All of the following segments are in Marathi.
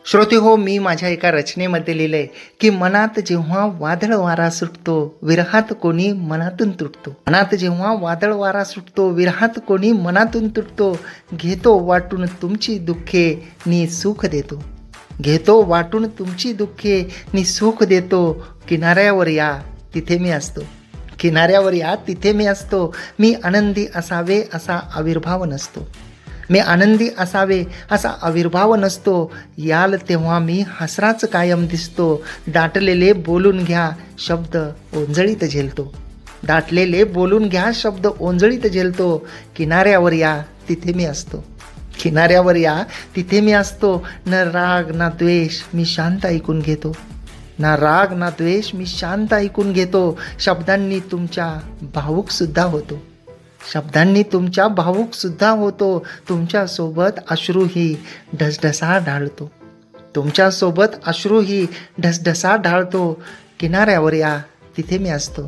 श्रोते हो, मी माझ्या एका रचनेमध्ये लिहिलंय की मनात जेव्हा वादळ वारा सुटतो, विरहात कोणी मनातून तुटतो. मनात जेव्हा वादळ वारा सुटतो, विरहात कोणी मनातून तुटतो. घेतो वाटून तुमची दुःखे नि सुख देतो. घेतो वाटून तुमची दुःखे नि सुख देतो. किनाऱ्यावर या तिथे मी असतो. किनाऱ्यावर या तिथे मी असतो. मी आनंदी असावे असा आविर्भाव नसतो. मी आनंदी असावे असा आविर्भाव नसतो. याल तेव्हा मी हसराच कायम दिसतो. दाटलेले बोलून घ्या शब्द ओंजळीत झेलतो. दाटलेले बोलून घ्या शब्द ओंजळीत झेलतो. किनाऱ्यावर या तिथे मी असतो. किनाऱ्यावर या तिथे मी असतो. न राग ना द्वेष मी शांत ऐकून घेतो. ना राग ना द्वेष मी शांत ऐकून घेतो. शब्दांनी तुमच्या भावूक सुद्धा होतो. शब्दांनी तुमच्या भावूक सुद्धा होतो. तुमच्यासोबत अश्रूही ढसढसा ढाळतो. तुमच्यासोबत अश्रूही ढसढसा ढाळतो. किनाऱ्यावर या तिथे मी असतो.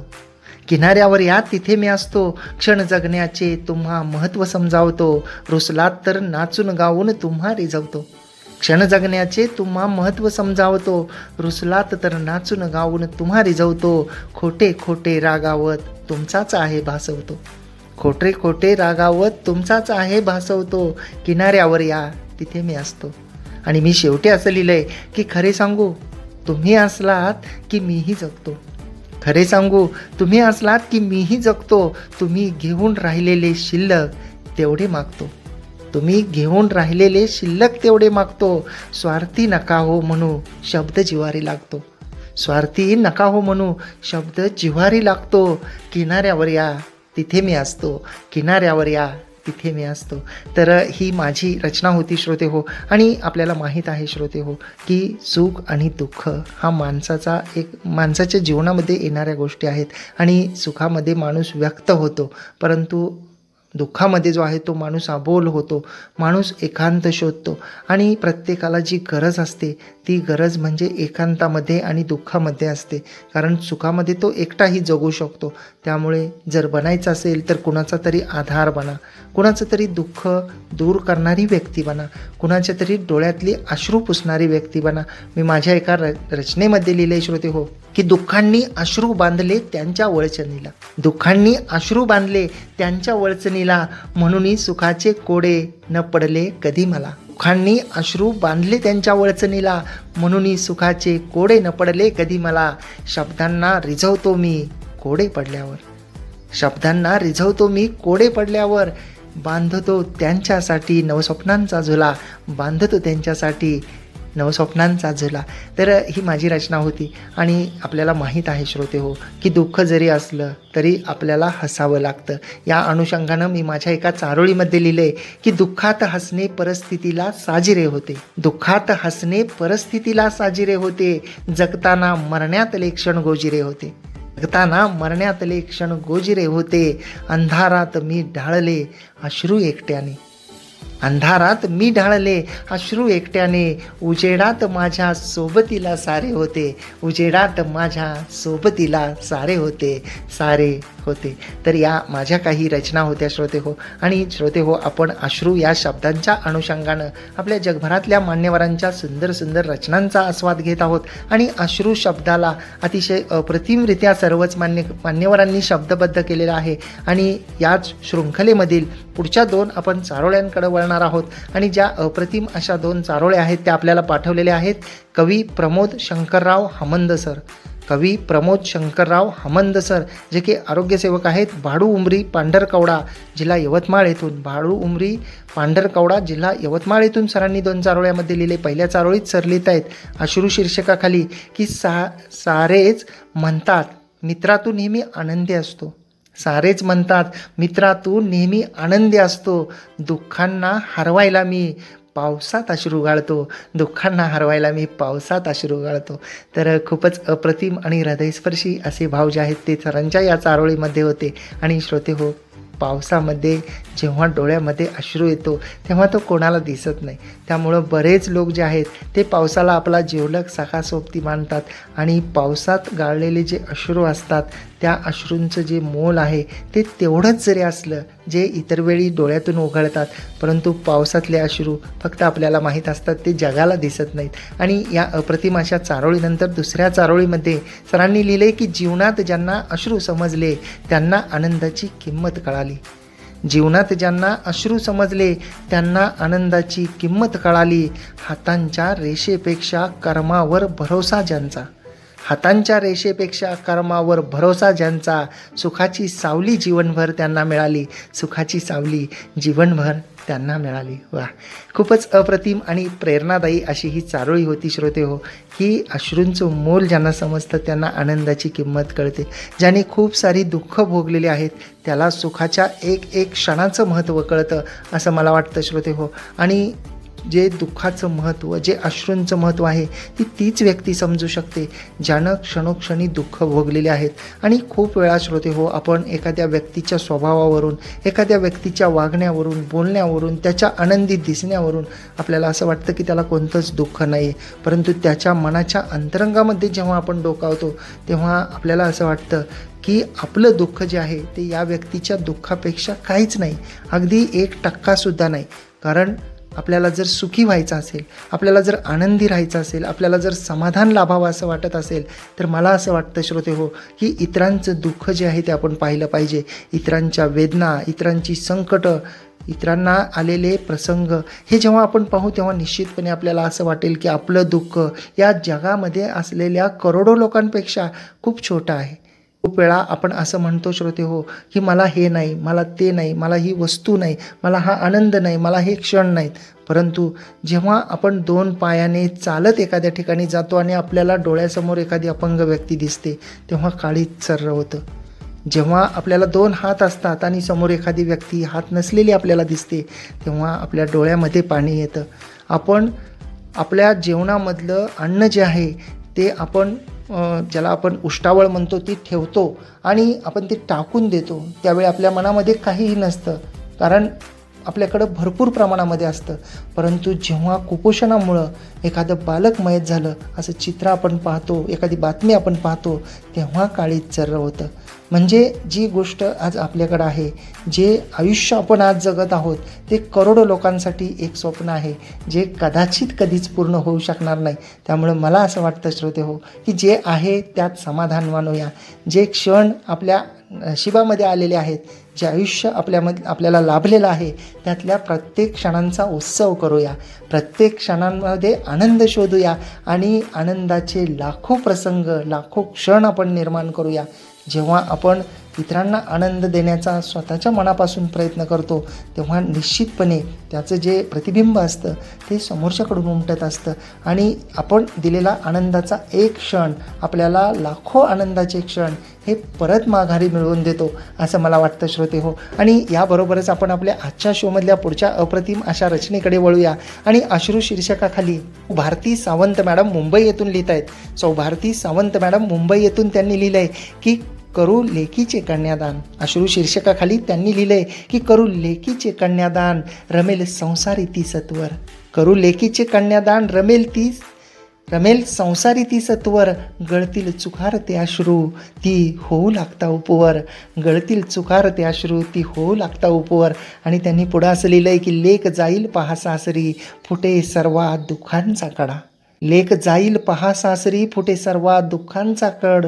किनाऱ्यावर या तिथे मी असतो. क्षण जगण्याचे तुम्हा महत्त्व समजावतो. रुसलात तर नाचून गाऊन तुम्हा रिझवतो. क्षण जगण्याचे तुम्हा महत्त्व समजावतो. रुसलात तर नाचून गाऊन तुम्हा रिझवतो. खोटे खोटे रागावत तुमचाच आहे भासवतो. खोटे खोटे रागावत तुमचाच आहे भासवतो. किनाऱ्यावर या तिथे मी असतो. आणि मी शेवटी असं लिहिलंय की खरे सांगू तुम्ही असलात की मीही जगतो. खरे सांगू तुम्ही असलात की मीही जगतो. तुम्ही घेऊन राहिलेले शिल्लक तेवढे मागतो. तुम्ही घेऊन राहिलेले शिल्लक तेवढे मागतो. स्वार्थी नका हो म्हणू शब्द जिव्हारी लागतो. स्वार्थी नका हो म्हणू शब्द जिव्हारी लागतो. किनाऱ्यावर या तिथे मी असतो. किनाऱ्यावर या तिथे मी असतो. तर ही माझी रचना होती श्रोते हो. आणि आपल्याला माहीत आहे श्रोते हो की सुख आणि दुःख हा माणसाच्या जीवनामध्ये येणाऱ्या गोष्टी आहेत. आणि सुखामध्ये माणूस व्यक्त होतो, परंतु दुःखामध्ये जो आहे तो माणूस अबोल होतो. माणूस एकांत शोधतो. आणि प्रत्येकाला जी गरज असते ती गरज म्हणजे एकांतामध्ये आणि दुःखामध्ये असते. कारण सुखामध्ये तो एकटाही जगू शकतो. त्यामुळे जर बनायचं असेल तर कुणाचा तरी आधार बना. कुणाचं तरी दुःख दूर करणारी व्यक्ती बना. कुणाच्या तरी डोळ्यातली अश्रू पुसणारी व्यक्ती बना. मी माझ्या एका रचनेमध्ये लिहिले श्रोते हो की दुःखांनी अश्रू बांधले त्यांच्या वळचणीला. दुःखांनी अश्रू बांधले त्यांच्या वळचणीला. म्हणून सुखाचे कोडे न पडले कधी मला. दुःखांनी अश्रू बांधले त्यांच्या वळचणीला. म्हणून सुखाचे कोडे न पडले कधी मला. शब्दांना रिझवतो मी कोडे पडल्यावर. शब्दांना रिझवतो मी कोडे पडल्यावर. बांधतो त्यांच्यासाठी नवस्वप्नांचा झुला. बांधतो त्यांच्यासाठी नवस्वप्नांचा झुला. तर ही माझी रचना होती. आणि आपल्याला माहीत आहे श्रोते हो की दुःख जरी असलं तरी आपल्याला हसावं लागतं. या अनुषंगानं मी माझ्या एका चारोळीमध्ये लिहिले की दुःखात हसणे परिस्थितीला साजिरे होते. दुःखात हसणे परिस्थितीला साजिरे होते. जगताना मरण्यातले क्षण गोजिरे होते. जगताना मरण्यातले क्षण गोजिरे होते. अंधारात मी ढाळले अश्रू एकट्याने. अंधारात मी ढाळले अश्रू एकट्याने. उजेडात माझ्या सोबतीला सारे होते. उजेडात माझ्या सोबतीला सारे होते. सारे होते. तर या माझ्या काही रचना होत्या श्रोते हो. आणि श्रोते हो, आपण अश्रू या शब्दांच्या अनुषंगानं आपल्या जगभरातल्या मान्यवरांच्या सुंदर सुंदर रचनांचा आस्वाद घेत आहोत. आणि अश्रू शब्दाला अतिशय अप्रतिमरित्या सर्वच मान्यवरांनी शब्दबद्ध केलेला आहे. आणि याच शृंखलेमधील पुढच्या 2 आपण चारोळ्यांकडे वळणार आहोत. आणि ज्या अप्रतिम अशा 2 चारोळ्या आहेत त्या आपल्याला पाठवलेल्या आहेत कवी प्रमोद शंकरराव हामंद सर. कवी प्रमोद शंकरराव हामंद सर जे की आरोग्यसेवक आहेत. भाडू उमरी पांढरकवडा जिल्हा यवतमाळ येथून. भाडू उमरी पांढरकवडा जिल्हा यवतमाळ येथून सरांनी 2 चारोळ्यामध्ये लिहिले. पहिल्या चारोळीत सर लिहित आहेत अश्रू शीर्षकाखाली की सारेच म्हणतात मित्रा तू नेहमी आनंदी असतो. सारेच म्हणतात मित्रा तू नेहमी आनंदी असतो. दुःखांना हरवायला मी पावसात अश्रू गाळतो. दुःखांना हरवायला मी पावसात अश्रू गाळतो. तर खूपच अप्रतिम आणि हृदयस्पर्शी असे भाव जे आहेत ते सरांच्या या चारोळीमध्ये होते. आणि श्रोते हो, पावसामध्ये जेव्हा डोळ्यामध्ये अश्रू येतो तेव्हा तो कोणाला दिसत नाही. त्यामुळं बरेच लोक जे आहेत ते पावसाला आपला जिवलग सखा सोबती मानतात. आणि पावसात गाळलेले जे अश्रू असतात त्या अश्रूंचं जे मोल आहे ते तेवढंच जरी असलं जे इतर वेळी डोळ्यातून ओघळतात, परंतु पावसातले अश्रू फक्त आपल्याला माहीत असतात, ते जगाला दिसत नाहीत. आणि या अप्रतिम अशा चारोळीनंतर दुसऱ्या चारोळीमध्ये सरांनी लिहिले की जीवनात ज्यांना अश्रू समजले त्यांना आनंदाची किंमत कळाली. जीवनात ज्यांना अश्रू समजले त्यांना आनंदाची किंमत कळाली. हातांच्या रेषेपेक्षा कर्मावर भरोसा ज्यांचा, हातांच्या रेषेपेक्षा कर्मावर भरोसा ज्यांचा, सुखाची सावली जीवनभर त्यांना मिळाली, सुखाची सावली जीवनभर त्यांना मिळाली. वा, खूपच अप्रतिम आणि प्रेरणादायी अशी ही चारोळी होती श्रोते हो. ही अश्रूंचं मोल ज्यांना समजतं त्यांना आनंदाची किंमत कळते. ज्याने खूप सारी दुःख भोगलेली आहेत त्याला सुखाच्या एक एक क्षणाचं महत्त्व कळतं असं मला वाटतं श्रोते हो. आणि जे दुःखाचं महत्त्व, जे अश्रूंचं महत्त्व आहे तीच व्यक्ती समजू शकते ज्यानं क्षणोक्षणी दुःख भोगलेले आहेत. आणि खूप वेळा श्रोते हो, आपण एखाद्या व्यक्तीच्या स्वभावावरून, एखाद्या व्यक्तीच्या वागण्यावरून, बोलण्यावरून, त्याच्या आनंदी दिसण्यावरून आपल्याला असं वाटतं की त्याला कोणतंच दुःख नाही. परंतु त्याच्या मनाच्या अंतरंगामध्ये जेव्हा आपण डोकावतो तेव्हा आपल्याला असं वाटतं की आपलं दुःख जे आहे ते या व्यक्तीच्या दुःखापेक्षा काहीच नाही, अगदी 1% नाही. कारण आपल्याला जर सुखी व्हायचं असेल, आपल्याला जर आनंदी राहायचं असेल, आपल्याला जर समाधान लाभावं असं वाटत असेल तर मला असं वाटतं श्रोते हो की इतरांचं दुःख जे आहे ते आपण पाहिलं पाहिजे. इतरांच्या वेदना, इतरांची संकटं, इतरांना आलेले प्रसंग हे जेव्हा आपण पाहू तेव्हा निश्चितपणे आपल्याला असं वाटेल की आपलं दुःख या जगामध्ये असलेल्या करोडो लोकांपेक्षा खूप छोटं आहे. खूप वेळा आपण असं म्हणतो श्रोते हो की मला हे नाही, मला ते नाही, मला ही वस्तू नाही, मला हा आनंद नाही, मला हे क्षण नाहीत. परंतु जेव्हा आपण 2 पायाने चालत एखाद्या ठिकाणी जातो आणि आपल्याला डोळ्यासमोर एखादी अपंग व्यक्ती दिसते तेव्हा काळीज सर्र होतं. जेव्हा आपल्याला 2 हात असतात आणि समोर एखादी व्यक्ती हात नसलेली आपल्याला दिसते तेव्हा आपल्या डोळ्यामध्ये पाणी येतं. आपण आपल्या जेवणामधलं अन्न जे आहे ते आपण ज्याला आपण उष्टावळ म्हणतो ती ठेवतो आणि आपण ते टाकून देतो. त्यावेळी आपल्या मनामध्ये काहीही नसतं कारण आपल्याकडं भरपूर प्रमाणामध्ये असतं. परंतु जेव्हा कुपोषणामुळं एखादं बालक मयत झालं असं चित्र आपण पाहतो, एखादी बातमी आपण पाहतो तेव्हा काळीज सर्र होतं. म्हणजे जी गोष्ट आज आपल्याकडं आहे, जे आयुष्य आपण आज जगत आहोत ते करोडो लोकांसाठी एक स्वप्न आहे जे कदाचित कधीच पूर्ण होऊ शकणार नाही. त्यामुळं मला असं वाटतं श्रोते हो की जे आहे त्यात समाधान मानूया. जे क्षण आपल्या नशिबामध्ये आलेले आहेत, जे आयुष्य आपल्याला लाभलेलं आहे त्यातल्या प्रत्येक क्षणांचा उत्सव करूया, प्रत्येक क्षणांमध्ये आनंद शोधूया आणि आनंदाचे लाखो प्रसंग, लाखो क्षण आपण निर्माण करूया. जेव्हा आपण इतरांना आनंद देण्याचा स्वतःच्या मनापासून प्रयत्न करतो तेव्हा निश्चितपणे त्याचं जे प्रतिबिंब असतं ते समोरच्याकडून उमटत असतं आणि आपण दिलेला आनंदाचा एक क्षण आपल्याला लाखो आनंदाचे क्षण हे परत माघारी मिळवून देतो असं मला वाटतं श्रोते हो. आणि याबरोबरच आपण आपल्या आजच्या शोमधल्या पुढच्या अप्रतिम अशा रचनेकडे वळूया. आणि अश्रू शीर्षकाखाली भारती सावंत मॅडम मुंबई येथून लिहित आहेत. भारती सावंत मॅडम मुंबई येथून त्यांनी लिहिलं आहे की करू लेकीचे कन्यादान. अश्रू शीर्षकाखाली त्यांनी लिहिले की करू लेकीचे कन्यादान, रमेल संसारी ती सत्वर. करू लेकीचे कन्यादान, रमेल संसारी ती सत्वर. गळतील चुकार ते अश्रू ती होऊ लागता उपवर. गळतील चुकार ते अश्रू ती होऊ लागता उपवर. आणि त्यांनी पुढं असं लिहिलंय की लेक जाईल पहा सासरी, फुटे सर्वात दुःखांचा कडा. लेक जाईल पहा सासरी, फुटे सर्वात दुःखांचा कड.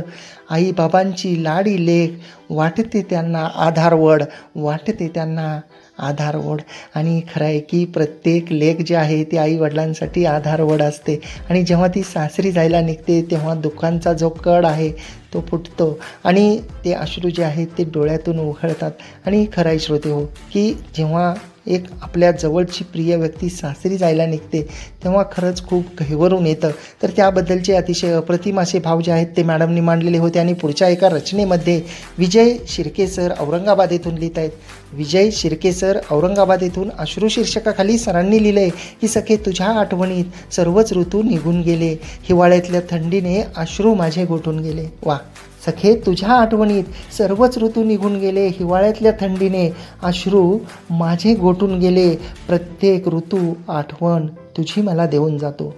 आई बाबांची लाडी लेक, वाटते त्यांना आधारवड, वाटते त्यांना आधारवड. आणि खरं आहे की प्रत्येक लेक जे आहे ते आई वडिलांसाठी आधारवड असते. आणि जेव्हा ती सासरी जायला निघते तेव्हा दुःखांचा जो कड आहे तो फुटतो आणि ते अश्रू जे आहेत ते डोळ्यातून उघळतात. आणि खरं आहे श्रोते हो की जेव्हा एक आपल्या जवळची प्रिय व्यक्ती सासरी जायला निघते तेव्हा खरंच खूप गहिवरून येतं. तर त्याबद्दलचे अतिशय अप्रतिम असे भाव जे आहेत ते मॅडमनी मांडलेले होते. आणि पुढच्या एका रचनेमध्ये विजय शिर्के सर औरंगाबाद येथून लिहित आहेत. विजय शिर्के सर औरंगाबाद येथून अश्रू शीर्षकाखाली सरांनी लिहिलं आहे की सखे तुझ्या आठवणीत सर्वच ऋतू निघून गेले, हिवाळ्यातल्या थंडीने अश्रू माझे गोठून गेले. वा, सखे तुझ्या आठवणीत सर्वच ऋतू निघून गेले, हिवाळ्यातल्या थंडीने अश्रू माझे गोठून गेले. प्रत्येक ऋतू आठवण तुझी मला देऊन जातो,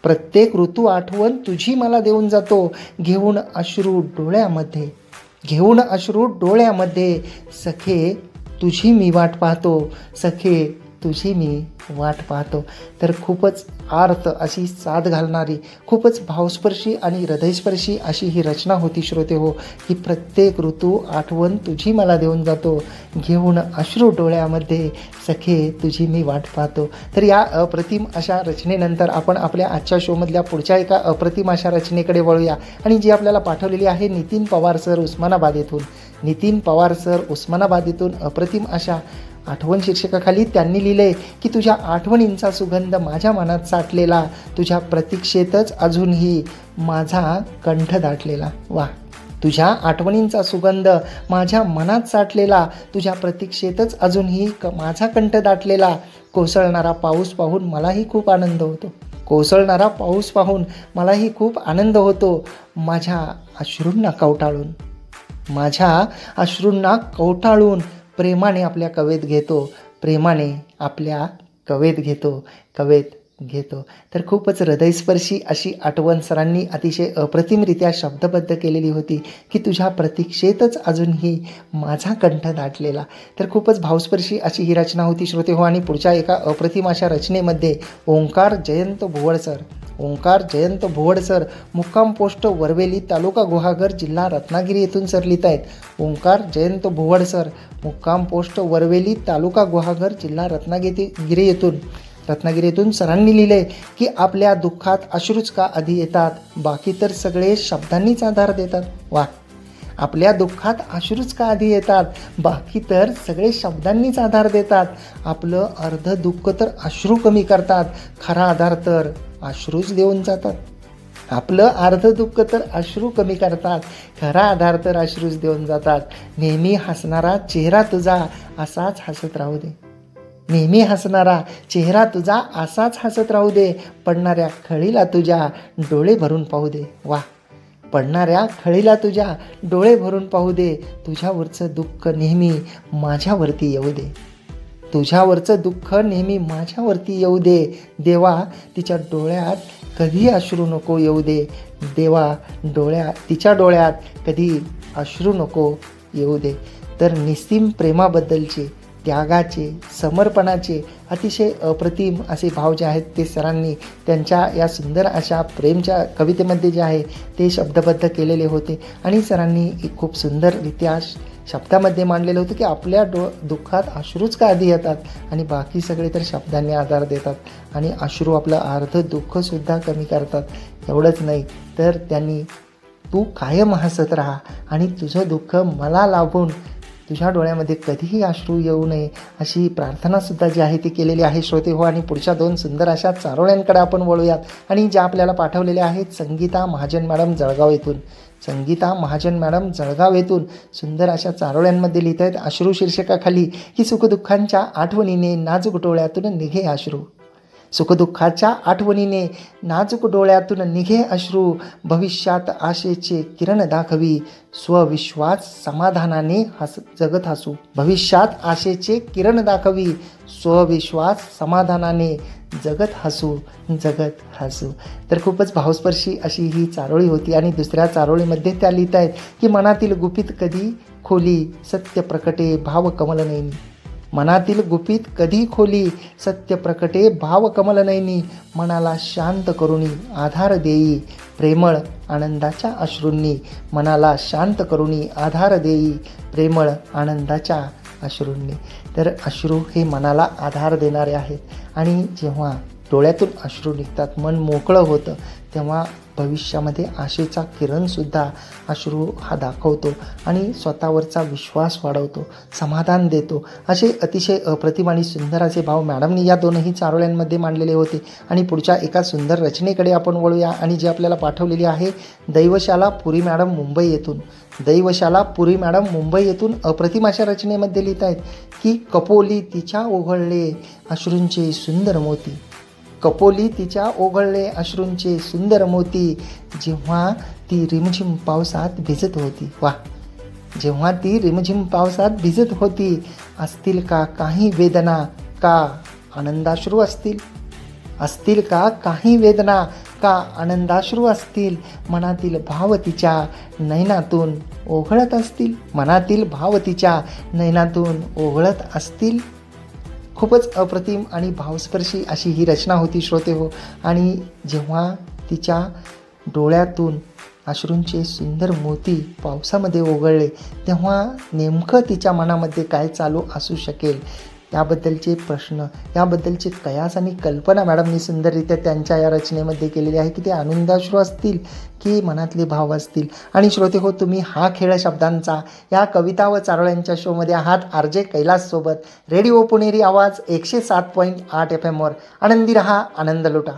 प्रत्येक ऋतू आठवण तुझी मला देऊन जातो. घेऊन अश्रू डोळ्यामध्ये घेऊन अश्रू डोळ्यामध्ये, सखे तुझी मी वाट पाहतो, सखे तुझी मी वाट पाहतो. तर खूपच अर्थ अशी साथ घालणारी, खूपच भावस्पर्शी आणि हृदयस्पर्शी अशी ही रचना होती श्रोते हो, की प्रत्येक ऋतू आठवण तुझी मला देऊन जातो, घेऊन अश्रू डोळ्यामध्ये, सखे तुझी मी वाट पाहतो. तर या अप्रतिम अशा रचनेनंतर आपण आपल्या आजच्या शोमधल्या पुढच्या एका अप्रतिम अशा रचनेकडे वळूया, आणि जी आपल्याला पाठवलेली आहे नितीन पवार सर उस्मानाबाद येथून. नितीन पवार सर उस्मानाबाद येथून अप्रतिम अशा आठवण शीर्षकाखाली त्यांनी लिहिले की तुझ्या आठवणींचा सुगंध माझ्या मनात साठलेला, तुझ्या प्रतीक्षेतच अजूनही माझा कंठ दाटलेला. वा, तुझ्या आठवणींचा सुगंध माझ्या मनात साठलेला, तुझ्या प्रतीक्षेतच अजूनही माझा कंठ दाटलेला. कोसळणारा पाऊस पाहून मलाही खूप आनंद होतो, कोसळणारा पाऊस पाहून मलाही खूप आनंद होतो. माझ्या अश्रूंना कवटाळून, माझ्या अश्रूंना कवटाळून प्रेमाने आपल्या कवेत घेतो, प्रेमाने आपल्या कवेत घेतो, कवेत घेतो. तर खूपच हृदयस्पर्शी अशी आठवण सरांनी अतिशय अप्रतिमरित्या शब्दबद्ध केलेली होती की तुझ्या प्रतीक्षेतच अजूनही माझा कंठ दाटलेला. तर खूपच भावस्पर्शी अशी ही रचना होती श्रोते हो. आणि पुढच्या एका अप्रतिम अशा रचनेमध्ये ओंकार जयंत भुवड सर, ओंकार जयंत भुवड सर मुक्काम पोस्ट वरवेली, तालुका गुहागर, जिल्हा रत्नागिरी येथून सर लिहित आहेत. ओंकार जयंत भुवड सर मुक्काम पोस्ट वरवेली, तालुका गुहागर, जिल्हा रत्नागिरी येथून सरांनी लिहिले की आपल्या दुःखात अश्रूच का आधी येतात, बाकी तर सगळे शब्दांनीच आधार देतात. वा, आपल्या दुःखात अश्रूच का आधी येतात, बाकी तर सगळे शब्दांनीच आधार देतात. आपलं अर्ध दुःख तर अश्रू कमी करतात, खरा आधार तर अश्रूच देऊन जातात. आपलं अर्ध दुःख तर अश्रू कमी करतात, खरा आधार तर अश्रूच देऊन जातात. नेहमी हसणारा चेहरा तुझा असाच हसत राहू दे, नेहमी हसणारा चेहरा तुझा असाच हसत राहू दे. पडणाऱ्या खळीला तुझ्या डोळे भरून पाहू दे. वा, पडणाऱ्या खळीला तुझ्या डोळे भरून पाहू दे. तुझ्यावरचं दुःख नेहमी माझ्यावरती येऊ दे, तुझ्यावरचं दुःख नेहमी माझ्यावरती येऊ दे. देवा तिच्या डोळ्यात कधी अश्रू नको येऊ दे, देवा तिच्या डोळ्यात कधी अश्रू नको येऊ दे. तर निस्सीम प्रेमाबद्दलचे, त्यागाचे, समर्पणाचे अतिशय अप्रतिम असे भाव जे आहेत ते सरांनी त्यांच्या या सुंदर अशा प्रेमच्या कवितेमध्ये जे आहे ते शब्दबद्ध केलेले होते. आणि सरांनी खूप सुंदररित्या शब्दामध्ये मांडलेलं होतं की आपल्या दुःखात अश्रूच का आधी येतात आणि बाकी सगळे तर शब्दांनी आधार देतात, आणि अश्रू आपलं अर्ध दुःखसुद्धा कमी करतात. एवढंच नाही तर त्यांनी तू कायम हसत राहा आणि तुझं दुःख मला लाभून तुझ्या डोळ्यामध्ये कधीही अश्रू येऊ नये अशी प्रार्थनासुद्धा जी आहे ती केलेली आहे श्रोते हो. आणि पुढच्या दोन सुंदर अशा चारोळ्यांकडे आपण वळूयात, आणि ज्या आपल्याला पाठवलेल्या आहेत संगीता महाजन मॅडम जळगाव येथून. संगीता महाजन मॅडम जळगाव येथून सुंदर अशा चारोळ्यांमध्ये लिहित आहेत अश्रू शीर्षकाखाली की सुखदुःखांच्या आठवणीने नाजूक डोळ्यातून निघे अश्रू, सुखदुःखाच्या आठवणीने नाजूक डोळ्यातून निघे अश्रू. भविष्यात आशेचे किरण दाखवी, स्वविश्वास समाधानाने जगत हसू. भविष्यात आशेचे किरण दाखवी, स्वविश्वास समाधानाने जगत हसू, जगत हसू. तर खूपच भावस्पर्शी अशी ही चारोळी होती. आणि दुसऱ्या चारोळीमध्ये त्या लिहित आहेत की मनातील गुपित कधी खोली, सत्य प्रकटे भाव कमल नयनी. मनातील गुपित कधी खोली, सत्य प्रकटे भाव कमल नयनी. मनाला शांत करुणी आधार देई, प्रेमळ आनंदाच्या अश्रूंनी. मनाला शांत करुणी आधार देई, प्रेमळ आनंदाच्या अश्रूंनी. तर अश्रू हे मनाला आधार देणारे आहेत, आणि जेव्हा डोळ्यातून अश्रू निघतात मन मोकळं होतं, तेव्हा भविष्यामध्ये आशेचा किरणसुद्धा अश्रू हा दाखवतो आणि स्वतःवरचा विश्वास वाढवतो, समाधान देतो. असे अतिशय अप्रतिम आणि सुंदर असे भाव मॅडमनी या दोनही चारोळ्यांमध्ये मांडलेले होते. आणि पुढच्या एका सुंदर रचनेकडे आपण वळूया, आणि जी आपल्याला पाठवलेली आहे दैवशाला पुरी मॅडम मुंबई येथून. दैवशाला पुरी मॅडम मुंबई येथून अप्रतिम अशा रचनेमध्ये लिहित आहेत की कपोली तिच्या ओघळले अश्रूंचे सुंदर मोती. कपोली तिच्या ओघळले अश्रूंचे सुंदर मोती. जेव्हा ती रिमझिम पावसात भिजत होती. वा, जेव्हा ती रिमझिम पावसात भिजत होती. असतील का काही वेदना, का आनंदाश्रू असतील. असतील का काही वेदना, का आनंदाश्रू असतील, मनातील भाव तिच्या नयनातून ओघळत असतील, मनातील भाव तिच्या नयनातून ओघळत असतील. खूपच अप्रतिम आणि भावस्पर्शी अशी ही रचना होती श्रोते हो. आणि जेव्हा तिच्या डोळ्यातून अश्रूंचे सुंदर मोती पावसामध्ये ओघळले, तेव्हा नेमकं तिच्या मनामध्ये काय चालू असू शकेल याबद्दलचे प्रश्न, याबद्दलचे कयास आणि कल्पना मॅडमनी सुंदररित्या त्यांच्या या रचनेमध्ये केलेली आहे, की ते आनंदाश्रू असतील की मनातले भाव असतील. आणि श्रोते हो, तुम्ही हा खेळ शब्दांचा या कविता व चारोळ्यांच्या शोमध्ये आहात RJ कैलाससोबत. रेडिओ पुणेरी आवाज 107.8 FM वर. आनंदी रहा, आनंद लुटा.